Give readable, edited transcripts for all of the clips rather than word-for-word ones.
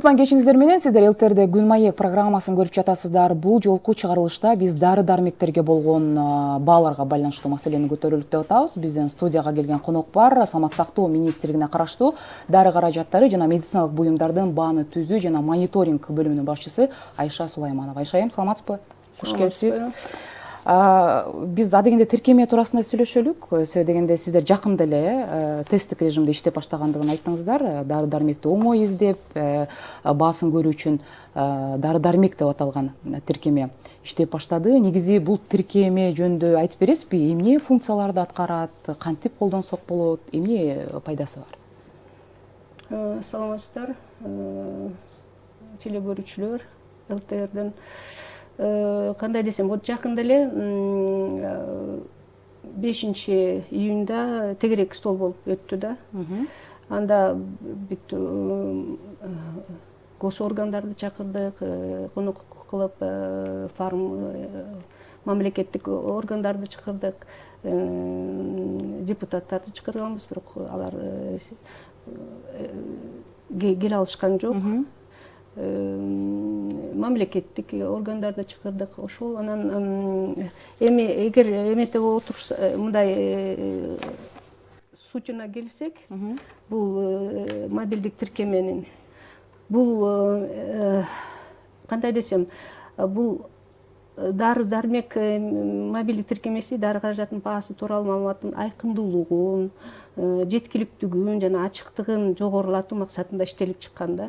Кутман кечиңиздер менен сиздер ЛТРде Күн маек программасын көрүп жатасыздар. Бул жолку чыгарылышта биз дары-дармектерге болгон бааларга байланыштуу маселени көтөрөлүк деп атабыз. Бизден студияга келген конок бар. Саламат сактоо министрлигине караштуу дары каражаттары жана медициналык буюмдардын бааны түзүү жана мониторинг бөлүмүнүн башчысы Айша Сулайманова. Айша айым, саламатсызбы? Куш келипсиз. Биз адегенде тиркеме туурасында сүйлөшөлүк. Себеби дегенде сиздер жакында эле тесттик режимде иштеп баштагандыгын айттыңыздар. Дары-дармекти оңой издеп, баасын көрүү үчүн дары-дармек деп аталган тиркеме иштеп баштады. Негизи бул тиркеме жөнүндө айтып бересизби? Эмне функцияларды аткарат, кантип колдонсок болот, эмне пайдасы бар? Саламатсыздар, теле көрүүчүлөр, ЛТРден. Кандай десем, вот жакында эле 5-июнда тегерек стол болуп өттү да. Анда бүт госоргандарды чакырдык, конок кылып, мамлекеттик органдарды чакырдык, депутаттарды чакырганбыз, бирок алар келе алышкан жок. Мамлекеттик органдарды чакырдык. Ошол анан эми эгер эметип отурса, мындай сутуна келсек, бул мобилдик тиркеменин, бул кандай десем, бул дары-дармек мобилдик тиркемеси дары каражатынын баасы тууралуу маалыматтын айкындуулугун, жеткиликтүүлүгүн жана ачыктыгын жогорулатуу максатында иштелип чыккан да.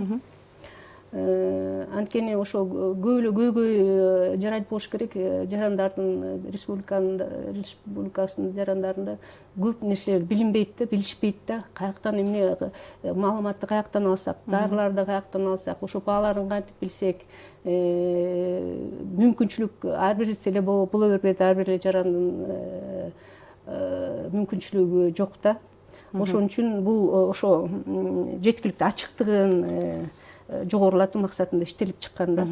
Анткени ошо көйгөй жарайт болуш керек. Жарандардын республикасынын жарандарында көп нерселер билинбейт да, билишпейт да. Каяктан эмне маалыматты каяктан алсак, дарыларды каяктан алсак, ошо бааларын кантип билсек, мүмкүнчүлүк ар бирisi эле боло бербейт, ар бир эле жарандын мүмкүнчүлүгү жок да. Ошон үчүн бул ошо жеткиликтүү ачыктыгын жогорулатуу максатында иштелип чыккан да.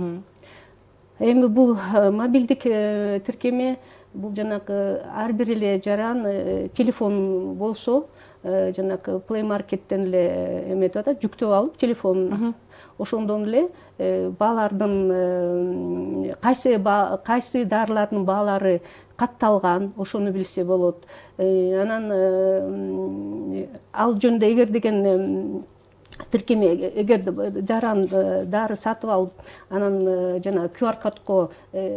Эми бул мобилдик тиркеме, бул жанагы ар бир эле жаран телефон болсо, жанагы Play Market'тен эле эметип атат, жүктөп алып телефонуна. Ошондон эле баалардын кайсы дарылардын баалары катталган, ошону билсе болот. Анан ал жөнүндө эгер деген тиркеме, эгер жаран дары сатып алып, анан жана QR кодко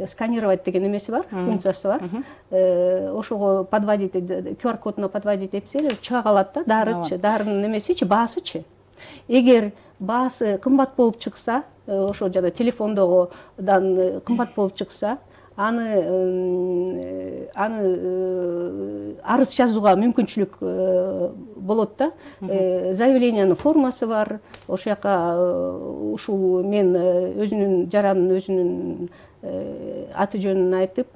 сканировать деген эмеси бар, функциясы бар. Ошого подводить, QR кодуна подводить этсе эле чыга калат да, дарынын эмесичи, баасычы. Эгер баасы кымбат болуп чыкса, ошо жана телефондогудан кымбат болуп чыкса, аны арыз жазууга мүмкүнчүлүк болот да. Заявлениянын формасы бар. Ошол жака ушул мен өзүнүн жарандын өзүнүн аты жөнүн айтып,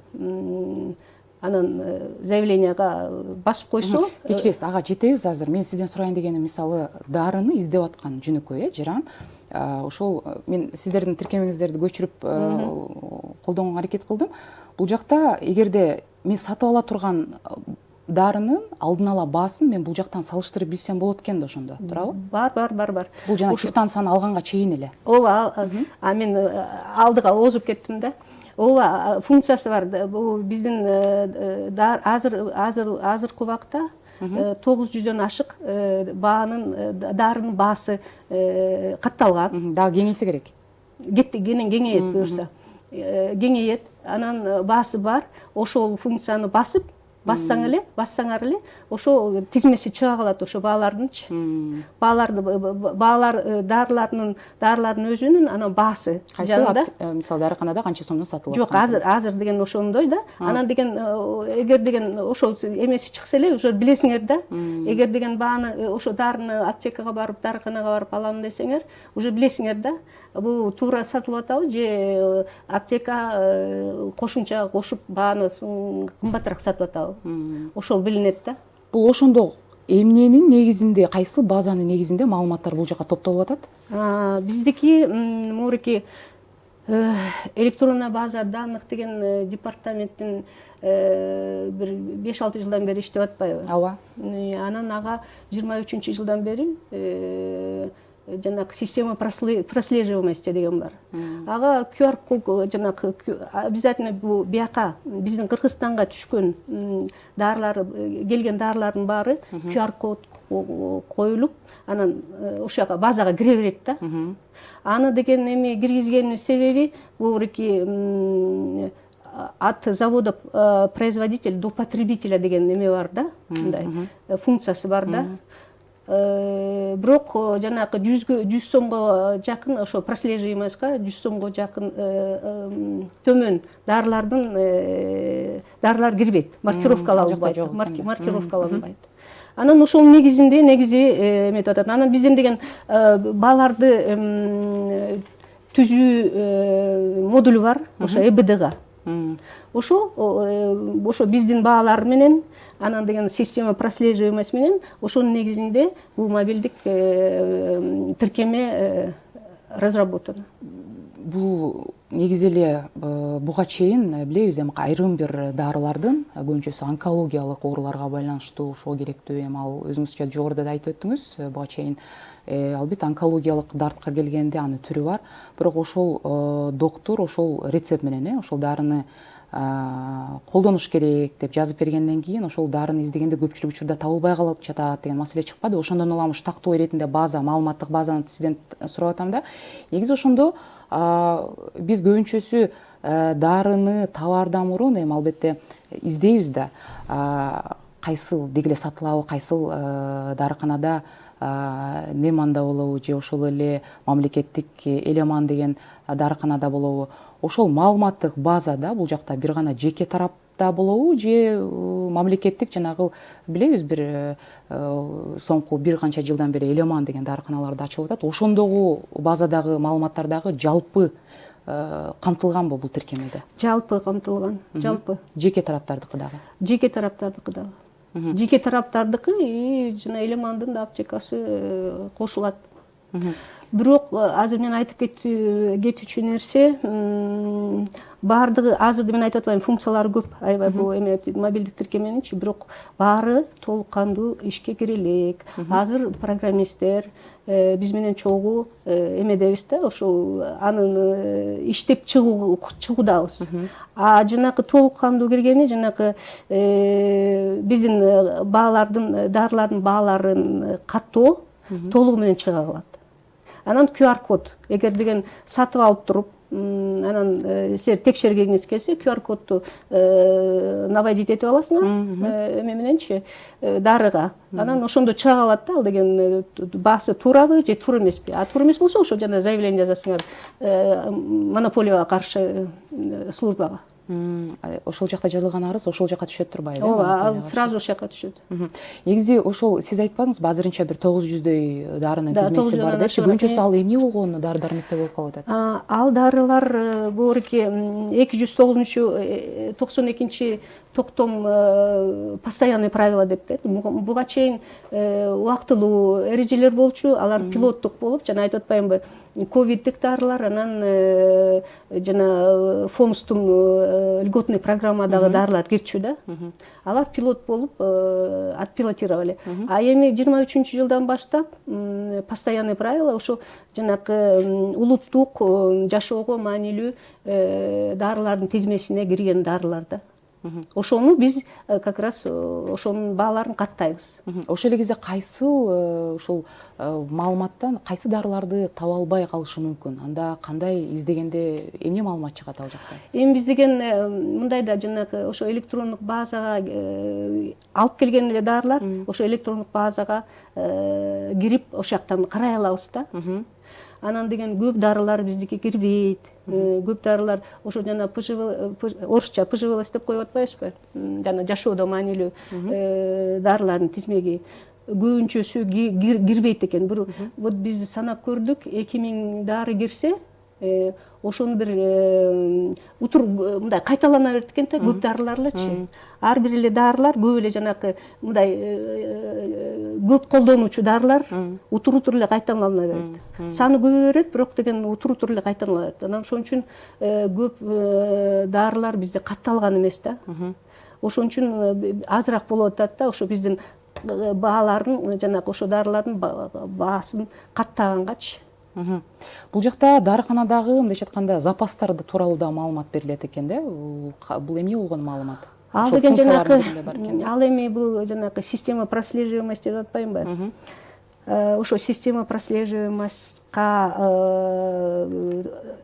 анан заявленияга басып койсо. Кечиресиз, ага жетебиз азыр. Мен сизден сурайын дегеним, мисалы, дарыны издеп аткан жөнөкөй, жаран. Ошол мен сиздердин тиркемеңиздерди көчүрүп колдонго аракет кылдым. Бул жакта эгерде мен сатып ала турган дарынын алдын ала баасын мен бул жактан салыштырып билсем болот экен да, ошондо, туурабы? Бар. Бул жана квитанцияны алганга чейин эле. Ооба, мен алдыга озуп кеттим да. Ооба, функциясы бар. Бул биздин азыркы убакта 900дөн ашык дарынын баасы катталган. Дагы кеңейсе керек. Кеңейет буюрса. Кеңейет, анан баасы бар. Ошол функцияны бассаңар эле, ошо тизмеси чыга калат, ошо баалардынчы. Баалар дарылардын өзүнүн анан баасы. Кайсы, мисалы, дарыканада канча сомдон сатылат? Жок, азыр деген ошондой да. Анан деген эгер деген ошол эмеси чыкса эле, уже билесиңер да. Эгер деген бааны ошо дарыны аптекага барып, дарыканага барып алам десеңер, уже билесиңер да. Бул туура сатылып атабы же аптека кошумча кошуп бааны кымбатыраак сатып атабы? Ошол билинет да. Бул ошондо эмненин негизинде, кайсы базанын негизинде маалыматтар бул жака топтолуп атат? Биздики могуреки электронная база данных деген департаменттин бир 5-6 жылдан бери иштеп атпайбы? Ооба. Анан ага 23-жылдан бери жанагы система прослеживаемости деген бар. Ага QR код жанагы обязательно бул бияка биздин Кыргызстанга түшкөн дарылар келген дарылардын баары QR код коюлуп, анан ошол базага кире берет да. Аны деген эми киргизгенин себеби бул от завода производитель до потребителя деген эме бар да, мындай функциясы бар да. Бирок жанагы 100 сомго жакын ошо прослеживаемостька 100 сомго жакын төмөн дарылар кирбейт, маркировкаланбайт, маркировкаланбайт. Анан ошол негизи эметип атат. Анан биздин деген бааларды түзүү модулу бар, ошо ЭБДга. Ошо биздин баалар менен, анан деген система прослеживаемость менен ошонун негизинде бул мобилдик тиркеме разработано. Бул негизи эле буга чейин билебиз, эми айрым бир дарылардын көбүнчөсү онкологиялык ооруларга байланыштуу ошого керектүү, эми ал өзүңүзчө жогоруда да айтып өттүңүз, буга чейин албетте онкологиялык дартка келгенде аны түрү бар, бирок ошол доктур ошол рецепт менен ошол дарыны колдонуш керек деп жазып бергенден кийин ошол дарыны издегенде көпчүлүк учурда табылбай калып жатат деген маселе чыкпады. Ошондон улам ушу тактоо иретинде база, маалыматтык базаны сизден сурап атам да. Негизи ошондо биз көбүнчөсү дарыны табаардан мурун эми албетте издейбиз да, кайсыл дегеле сатылабы, кайсыл дарыканада Неманда болобу же ошол эле мамлекеттик Элеман деген дарыканада болобу, ошол маалыматтык базада бул жакта бир гана жеке тарапта болобу же мамлекеттик жанагы билебиз бир соңку бир канча жылдан бери Элеман деген дарыканаларды ачылып атат, ошондогу базадагы маалыматтардагы жалпы камтылганбы бул тиркемеде? Жалпы камтылган, жалпы. Жеке тараптардыкы дагы? Жеке тараптардыкы дагы. Жеке тараптардыкы жана Элемандын да аптекасы кошулат. Бирок азыр мен айтып кетүүчү нерсе, баардыгы азыр мен айтып атпайм, функциялары көп, аябай бул эме мобилдик тиркеменинчи, бирок баары толук кандуу ишке кире элек. Азыр программисттер биз менен чогуу эмедебиз да, ошол анын иштеп чыгуудабыз. А жанакы толук кандуу киргени жанакы биздин дарылардын бааларын каттоо толугу менен чыга калат. Анан QR код, эгер деген сатып алып туруп, анан силер текшергениңиз келсе, QR кодду наводить этип аласыңар, эме мененчи дарыга. Анан ошондо чыга калат да, ал деген баасы туурабы же туура эмеспи. А туура эмес болсо ошо жана заявление жазасыңар монополияга каршы службага. Ошол жакта жазылган арыз ошол жака түшөт турбайбы? Ооба, ал сразу ошол жака түшөт. Негизи ошол сиз айтпадыңызбы, азырынча бир 900дөй дарынын тизмеси бар депчи, көбүнчөсү ал эмне болгону дары-дармекте болуп калып атат? Ал дарылар бул 292 токтом постоянный правила деп. Буга чейин убактылуу эрежелер болчу, алар пилоттук болуп, жана айтып атпаймынбы, ковиддик дарылар, анан жана ФОМСтун льготный программадагы дарылар кирчү да. Алар пилот болуп отпилотировали. А эми 23-жылдан баштап постоянный правила ошо жанакы улуттук жашоого маанилүү дарылардын тизмесине кирген дарылар да. Ошону биз как раз ошонун бааларын каттайбыз. Ошол эле кезде кайсыл ушул маалыматтан кайсы дарыларды таба албай калышы мүмкүн? Анда кандай издегенде эмне маалымат чыгат ал жакта? Эми биз деген мындай да жанагы ошо электрондук базага алып келген эле дарылар, ошо электрондук базага кирип ошол жактан карай алабыз да. Анан деген көп дарылар биздики кирбейт. Көп дарылар ошо жана орусча ПЖВЛС деп коюп атпайбызбы? Жана жашоодо маанилүү дарылардын тизмеги көбүнчөсү кирбейт экен. Вот биз санап көрдүк, 2000 дары кирсе, ошону бир мындай кайталана берет экен да, көп дарыларларчы. Ар бир эле дарылар көп эле жанакы мындай көп колдонуучу дарылар утур эле кайталана берет. Саны көбөйө берет, бирок деген утур эле кайталана берет. Анан ошон үчүн көп дарылар бизде катталган эмес да. Ошон үчүн азыраак болуп атат да, ошо биздин бааларын жанагы ошо дарылардын баасын каттагангачы. Бул жакта дарыканадагы мындайча айтканда запастарды тууралуу да маалымат берилет экен да. Бул эмне болгон маалымат? Ал деген жанагы ал эми бул жанагы система прослеживаемости деп атпаймынбы? Ошо система прослеживаемостька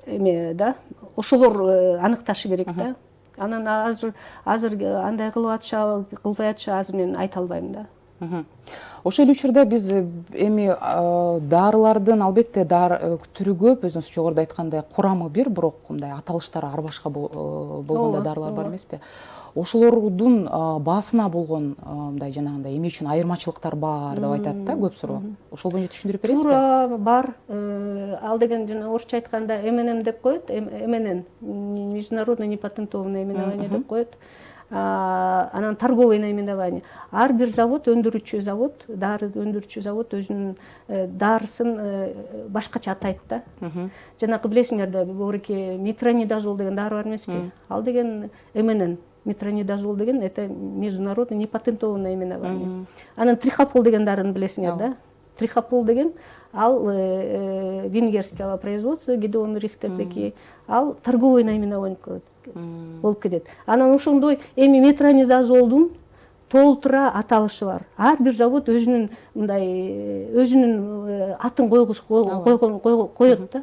эме да, ошолор аныкташы керек да. Анан азыр андай кылып атышабы, кылбай атышабы азыр мен айта албайм да. Ошол эле учурда биз эми дарылардын албетте түрү көп, өзүңүз жогоруда айткандай курамы бир, бирок мындай аталыштары ар башка болгондой дарылар бар эмеспи? Ошолордун баасына болгон мындай жанагындай эме үчүн айырмачылыктар бар деп айтат да көп суроо. Ошол боюнча түшүндүрүп бересизби? Туура бар. Ал деген жана орусча айтканда МНН деп коет, МНН, международно непатентованное наименование деп коет. Анан торговый наименование. Ар бир завод, өндүрүүчү завод, дары өндүрүүчү завод өзүнүн дарысын башкача атайт да. Жанагы билесиңер да, бууруки метронидазол деген дары бар эмеспи? Ал деген МНН. Метронидазол деген это международно непатентованное наименование. Анан трихопол деген дарыны билесиңер да? Трихопол деген ал венгерского производства, Гедеон Рихтердеки, ал торговый наименование болуп кетет. Анан ошондой эми метронидазолдун толтура аталышы бар. Ар бир завод өзүнүн мындай өзүнүн атын коет да.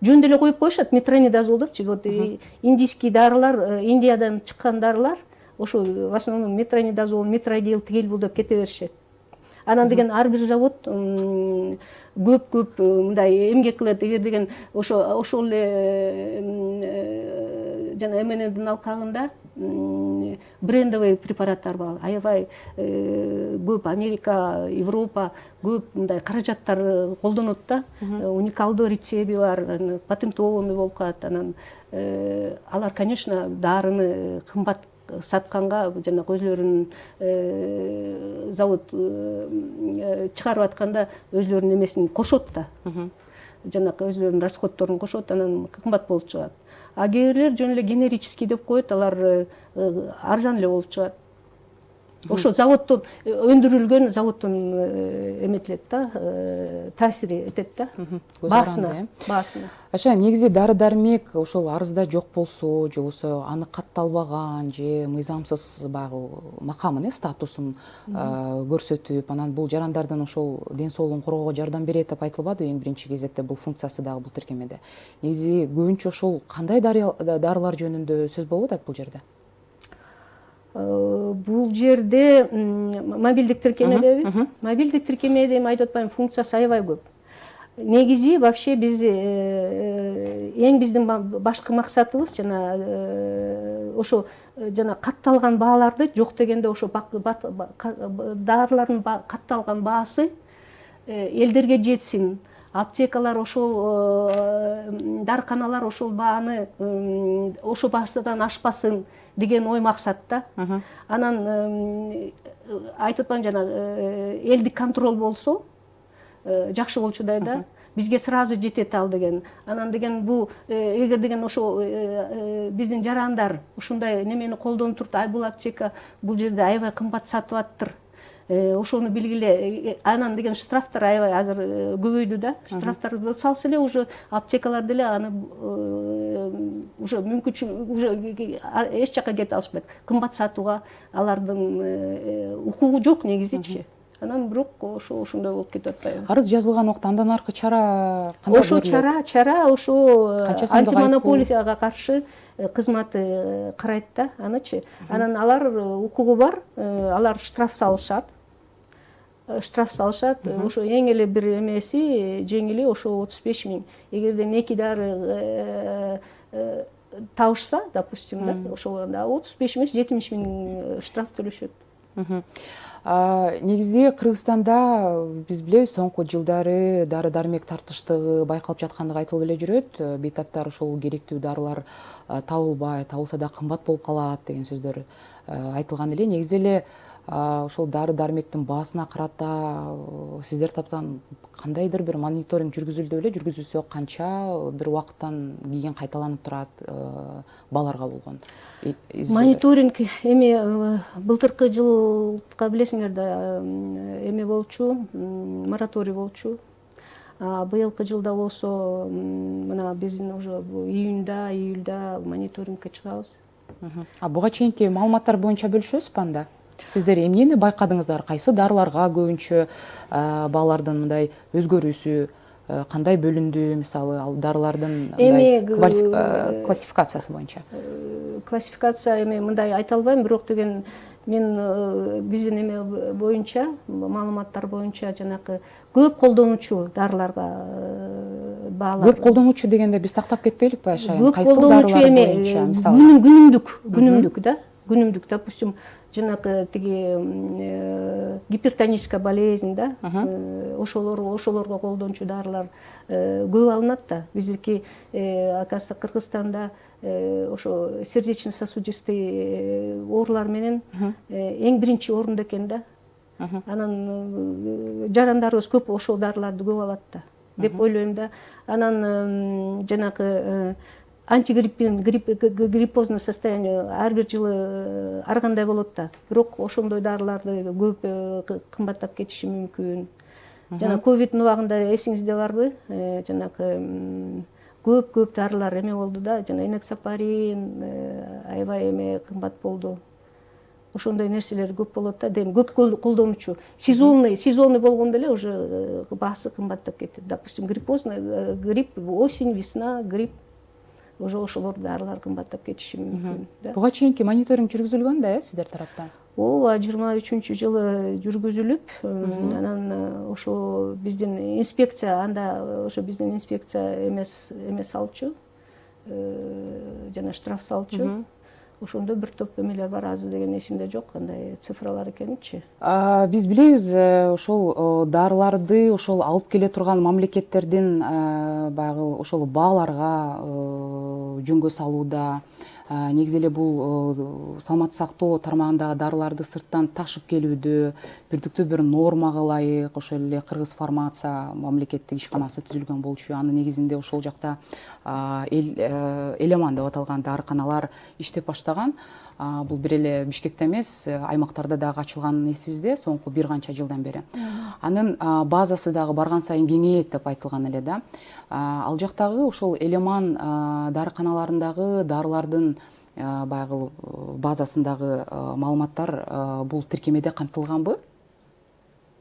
Жөн деле коюп коюшат метронидазол депчи. Вот индийский дарылар, Индиядан чыккан дарылар, ошо в основном метронидазол, метрогел, тигел деп кете беришет. Анан деген ар бир завод көп мындай эмгек кылат. Эгер деген ошол эле жана МННдин алкагында брендовый препараттар бар. Аябай көп Америка, Европа көп мындай каражаттар колдонот да. Уникалдуу рецеби бар, патентованный болуп калат. Анан алар, конечно, дарыны кымбат сатканга, жана өзлөрүнүн завод чыгарып атканда өзлөрүнүн эмесин кошот да. Жанакы өзлөрүнүн расходторун кошот, анан кымбат болуп чыгат. А кээрлер жөн эле генерический деп коет, алар арзан эле болуп чыгат. Ошо заводдон өндүрүлгөн заводдон эметилет да, таасир этет да, баасына. Аша, негизи дары-дармек ошол арызда жок болсо, же болбосо аны катталбаган, же мыйзамсыз баягы макамын, статусун көрсөтүп, анан бул жарандардын ошол ден соолугун коргоого жардам берет деп айтылбады эң биринчи кезекте бул функциясы дагы бул тиркемеде. Негизи көбүнчө ошол кандай дарылар жөнүндө сөз болуп атат бул жерде? Бул жерде мобилдик тиркемедеби? Мобилдик тиркемеде эми айтып атпайм, функциясы аябай көп. Негизи вообще биз эң биздин башкы максатыбыз жана ошо жана катталган бааларды жок дегенде ошо дарылардын катталган баасы элдерге жетсин. Аптекалар ошол дарыканалар ошол бааны ошо баасынан ашпасын деген ой максатта. Анан айтып атпайм, жана элдик контроль болсо жакшы болчудай да. Бизге сразу жетет ал деген. Анан деген бул эгер деген ошо биздин жарандар ушундай немени колдонуп туруп, ай бул аптека бул жерде аябай кымбат сатып аттыр, ошону билгиле. Анан деген штрафтар аябай азыр көбөйдү да. Штрафтарды салса эле уже аптекалар деле аны уже мүмкүнчүлүк уже эч жака кете алышпайт. Кымбат сатууга алардын укугу жок негизичи. Анан бирок ошондой болуп кетип атпайбы? Арыз жазылган убакта андан аркы чара кандай көрүлөт? Ошо чара ошо антимонополияга каршы кызматы карайт да, анычы. Анан алар укугу бар, алар штраф салышат. Ошо эң эле бир эмеси жеңили ошо 35 000. Эгерден эки дары табышса, допустим, да, ошол 35 000, 70 000 штраф төлөшөт. Негизи Кыргызстанда биз билебиз, соңку жылдары дары-дармек тартыштыгы байкалып жаткандыгы айтылып эле жүрөт. Бейтаптар ошол керектүү дарылар табылбай, табылса да кымбат болуп калат деген сөздөр айтылган эле. Негизи эле ошол дары дармектин баасына карата сиздер таптан кандайдыр бир мониторинг жүргүзүлдү беле, жүргүзүлсө канча бир убакыттан кийин кайталанып турат балдарга болгон мониторинг эми былтыркы жылга билесиңер да эме болчу, мораторий болчу. Быйылкы жылда болсо мына биздин уже июнда, июльда мониторингке чыгабыз. Буга чейинки маалыматтар боюнча бөлүшөсүзбү анда? Сиздер эмнени байкадыңыздар? Кайсы дарыларга көбүнчө балдардын мындай өзгөрүүсү кандай бөлүндү? Мисалы, ал дарылардын классификациясы боюнча. Классификация эми мындай айта албайм, бирок деген мен биздин эме боюнча, маалыматтар боюнча жанакы көп колдонуучу дарыларга баалар. Көп колдонуучу дегенде биз тактап кетпейликпи Айшайым? Көп колдонуучу эме күнүмдүк да, допустим, жанакы тиги гипертоническая болезнь да, ошолорго колдончу дарылар көп алынат да. Биздики оказывается Кыргызстанда ошо сердечно-сосудистый оорулар менен эң биринчи орунда экен да. Анан жарандарыбыз көп ошол дарыларды көп алат да деп ойлойм да. Анан жанакы антигриппозный состояние ар бир жылы ар кандай болот да. Бирок ошондой дарыларды көп кымбаттап кетиши мүмкүн. Жана ковиддин убагында эсиңизде барбы? Жанакы көп дарылар эме болду да. Жана эноксапарин, аябай эме кымбат болду. Ошондой нерселер көп болот да. Дем көп колдонуучу. Сезонный болгондо эле уже баасы кымбаттап кетти. Допустим, грипп, осень, весна, грипп. Уже ошолор дарылар кымбаттап кетиши мүмкүн. Буга чейинки мониторинг жүргүзүлгөн да, сиздер тараптан? Ооба, 23-жылы жүргүзүлүп, анан ошо биздин инспекция, анда ошо биздин инспекция эме салчу, жана штраф салчу. Ошондо бир топ эмелер бар, азыр деген эсимде жок, кандай цифралар экенинчи. Биз билебиз, ошол дарыларды ошол алып келе турган мамлекеттердин баягы ошол бааларга жөнгө салууда, негизи эле бул саламаттык сактоо тармагындагы дарыларды сырттан ташып келүүдө бирдиктүү бир нормага ылайык ошол эле Кыргыз фармация мамлекеттик ишканасы түзүлгөн болчу. Анын негизинде ошол жакта Элеман деп аталган дарыканалар иштеп баштаган. Бул бир эле Бишкекте эмес, аймактарда дагы ачылганын эсибизде, соңку бир канча жылдан бери. Анын базасы дагы барган сайын кеңейет деп айтылган эле да. Ал жактагы ошол Элеман дарыканаларындагы дарылардын баягы базасындагы маалыматтар бул тиркемеде камтылганбы?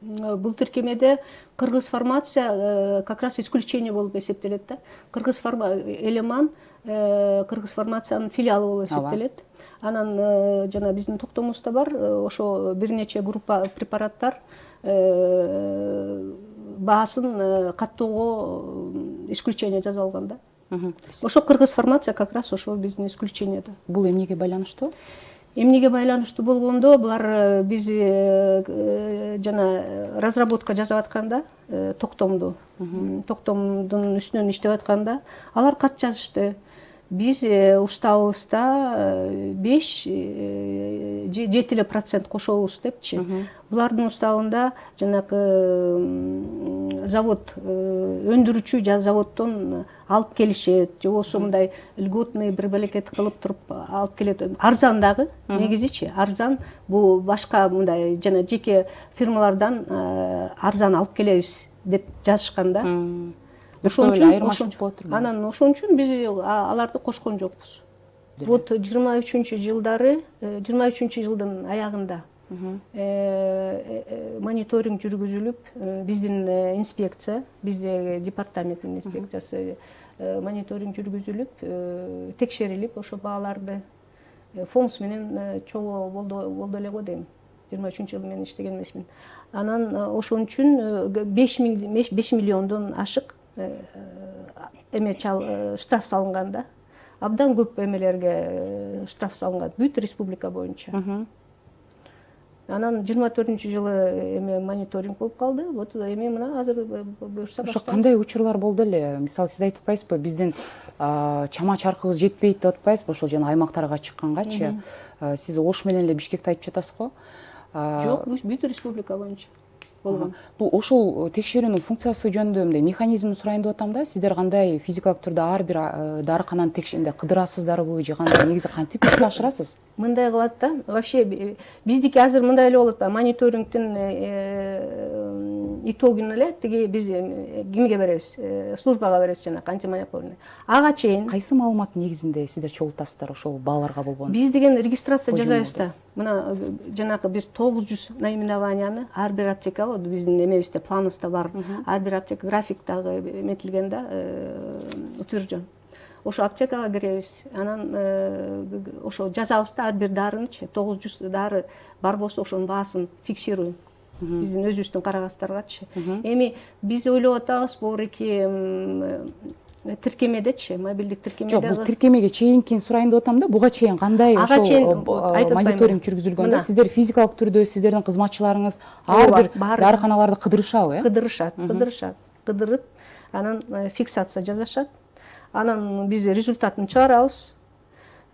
Бул тиркемеде Кыргыз фармация как раз исключение болуп эсептелет да. Элеман Кыргыз фармациянын филиалы болуп эсептелет. Анан жана биздин токтомубузда бар, ошо бир нече группа препараттар баасын каттоого исключение жасалган да. Ошо Кыргыз фармация как раз ошо биздин исключениеде. Бул эмнеге байланыштуу? Эмнеге байланыштуу болгондо, булар биз жана разработка жасап атканда, токтомдун үстүнөн иштеп атканда, алар кат жазышты. Биз уставыбызда 5-7% кошобуз депчи. Булардын уставында жанакы завод, өндүрүүчү заводдон алып келишет, же болбосо мындай льготный бир белекет кылып туруп алып келет. Арзан дагы, негизичи, арзан. Бул башка мындай жана жеке фирмалардан арзан алып келебиз деп жазышкан да. Ошон үчүн биз аларды кошкон жокпуз. Вот 23-жылдын аягында мониторинг жүргүзүлүп, биздин инспекция, бизде департаменттин инспекциясы мониторинг жүргүзүлүп, текшерилип, ошо бааларды ФОМС менен чогуу болду эле го дейм. 23-жыл мен иштеген эмесмин. Анан ошон үчүн 5 миллиондон ашык штраф салынган да. Абдан көп эмелерге штраф салынган бүт республика боюнча. Анан 24-жылы эме мониторинг болуп калды. Вот эми мына азыр буюрса баштайбыз. Ошо кандай учурлар болду эле? Мисалы, сиз айтып атпайсызбы, биздин чама чаркыбыз жетпейт деп атпайсызбы, ошол жана аймактарга чыккангачы. Сиз Ош менен эле Бишкекти айтып жатасыз го. Жок, бүт республика боюнча болгон. Бул ошол текшерүүнүн функциясы жөнүндө мындай механизмин сурайын деп атам да. Сиздер кандай физикалык түрдө ар бир дарыкананы текшерүүндө кыдырасыздарбы же кандай, негизи кантип ишке ашырасыз? Мындай кылат да. Вообще биздики азыр мындай эле болот да. Мониторингдин итогун эле тиги биз кимге беребиз? Службага беребиз, жана антимонопольный. Ага чейин Кайсы маалыматтын негизинде сиздер чогултасыздар ошол балаларга болгон? биз деген регистрация жасайбыз да. Мына жанакы биз 900 наименованияны ар бир аптекага биздин эмебизде, планыбызда бар. Ар бир аптека графиктагы эметилген да, утвержден. Ошо аптекага киребиз. Анан ошо жазабыз да ар бир дарынычы 900 дары бар болсо ошонун баасын фиксируем. Биздин өзүбүздүн карагастаргачы. Эми биз ойлоп атабыз бууреки тиркемедечи, мобилдик тиркемеде. Жок, бул тиркемеге чейинкин сурайын деп атам да. Буга чейин кандай ошол мониторинг жүргүзүлгөндө сиздер физикалык түрдө сиздердин кызматчыларыңыз ар бир дарыканаларды кыдырышабы, э? Кыдырышат. Кыдырып, анан фиксация жасашат. Анан биз результатын чыгарабыз.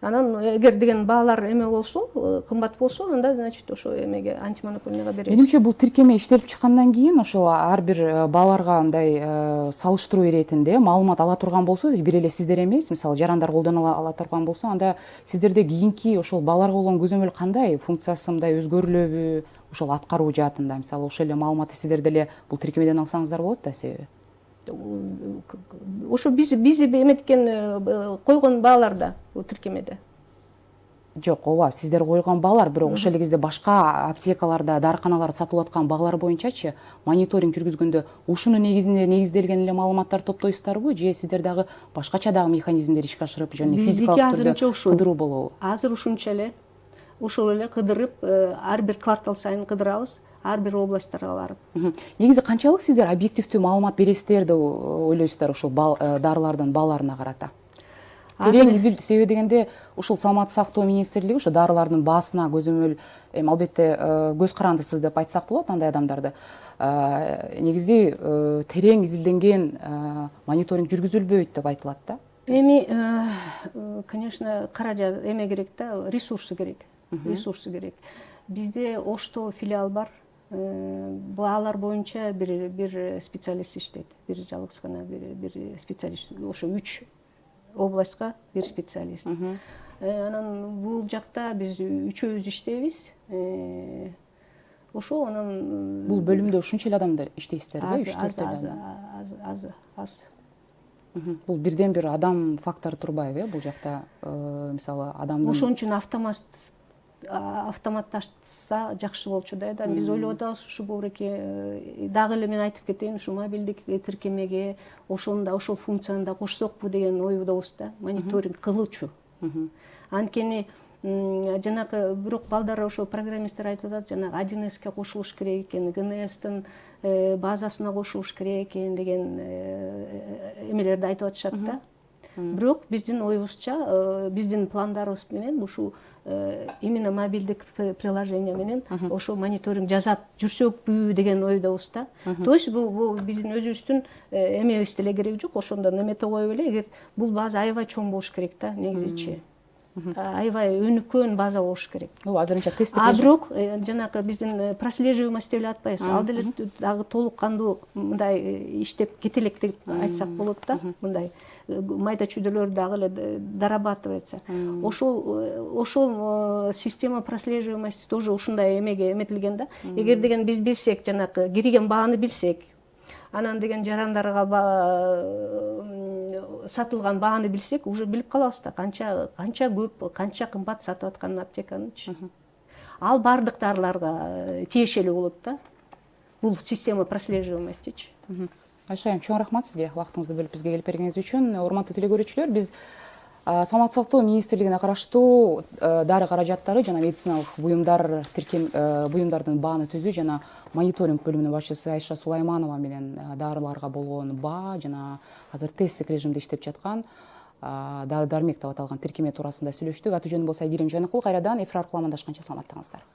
Анан эгер деген баалар эме болсо, кымбат болсо, анда значит ошо эмеге антимонопольныйга беребиз. Менимче бул тиркеме иштелип чыккандан кийин ошол ар бир бааларга мындай салыштыруу иретинде маалымат ала турган болсо, бир эле сиздер эмес, мисалы жарандар колдоно ала турган болсо, анда сиздерде кийинки ошол бааларга болгон көзөмөл кандай, функциясы мындай өзгөрүлөбү, ошол аткаруу жаатында, мисалы ошол эле маалыматты сиздер деле бул тиркемеден алсаңыздар болот да, себеби ошо биз эметкен койгон баалар да тиркемеде. Жок, ооба, сиздер койгон баалар, бирок ошол эле кезде башка аптекаларда, дарыканаларда сатылып аткан баалар боюнчачы мониторинг жүргүзгөндө ушунун негизинде негизделген эле маалыматтар топтойсуздарбы, же сиздер дагы башкача дагы механизмдер ишке ашырып, жана физикалык түрдө кыдыруу болобу? Азыр ушунча эле, ошол эле кыдырып, ар бир квартал сайын кыдырабыз. Ар бир областарга барып. Негизи канчалык сиздер объективдүү маалымат бересиздер деп ойлойсуздар ошол дарылардын бааларына карата? Терең изилдөө, себеби дегенде ушул саламаттык сактоо министрлиги ошо дарылардын баасына көзөмөл, албетте көз карандысыз деп айтсак болот андай адамдарды. Негизи терең изилденген мониторинг жүргүзүлбөйт деп айтылат да. Эми, конечно, каражат эме керек да, ресурсы керек. Бизде Ошто филиал бар. Баалар боюнча бир специалист иштейт. Бир жалгыз бир специалист. Ошо 3 областка бир специалист. Анан бул жакта биз үчөөбүз иштейбиз. Ошо анан бул бөлүмдө ушунча эле адамдар иштейсиздерби? Аз. Бул бирден бир адам фактору турбайбы, бул жакта мисалы адамдын. Ошон үчүн автоматташса жакшы болчу да. Биз ойлоп атабыз ушу бууреки дагы эле мен айтып кетейин, ушу мобилдик тиркемеге ошол функцияны да кошсокпу деген ойдобуз да, мониторинг кылуучу. Анткени жанакы бирок балдар ошо программисттер айтып атат, жанагы 1С кошулуш керек экен, ГНСтин базасына кошулуш керек экен деген эмелерди айтып атышат да. Бирок биздин оюбузча, биздин пландарыбыз менен ушу именно мобилдик приложение менен ошо мониторинг жасап жүрсөкпү деген ойдобуз да. То есть бул биздин өзүбүздүн эмебизде эле кереги жок, ошондон эмете коюп эле, эгер бул база аябай чоң болуш керек да, негизичи. Аябай өнүккөн база болуш керек. Азырынча тесттик. Бирок жанакы биздин прослеживаемость деп атпайбыз, ал деле дагы толук кандуу мындай иштеп кете элек деп айтсак болот да, мындай майда чүйдөлөр дагы эле дорабатывается. Ошол система прослеживаемости тоже ушундай эмеге эметилген да. Эгер деген биз билсек, жанакы кирген бааны билсек, анан деген жарандарга сатылган бааны билсек, уже билип калабыз да, канча көп, канча кымбат сатып атканын аптеканычы. Ал бардык дарыларга тиешелүү болот да. Бул система прослеживаемостичи. Айша айым, чоң рахмат сизге, убактыңызды бөлүп бизге келип бергениңиз үчүн. Урматтуу телекөрүүчүлөр, биз Саламаттык сактоо министрлигине караштуу дары каражаттары жана медициналык буюмдардын бааны түзүү жана мониторинг бөлүмүнүн башчысы Айша Сулайманова менен дарыларга болгон баа жана азыр тесттик режимде иштеп жаткан дары дармек деп аталган тиркеме туурасында сүйлөштүк. Аты жөнүм болсо Айгерим Жөнөкул. Кайрадан эфир аркылуу амандашканча саламаттаңыздар.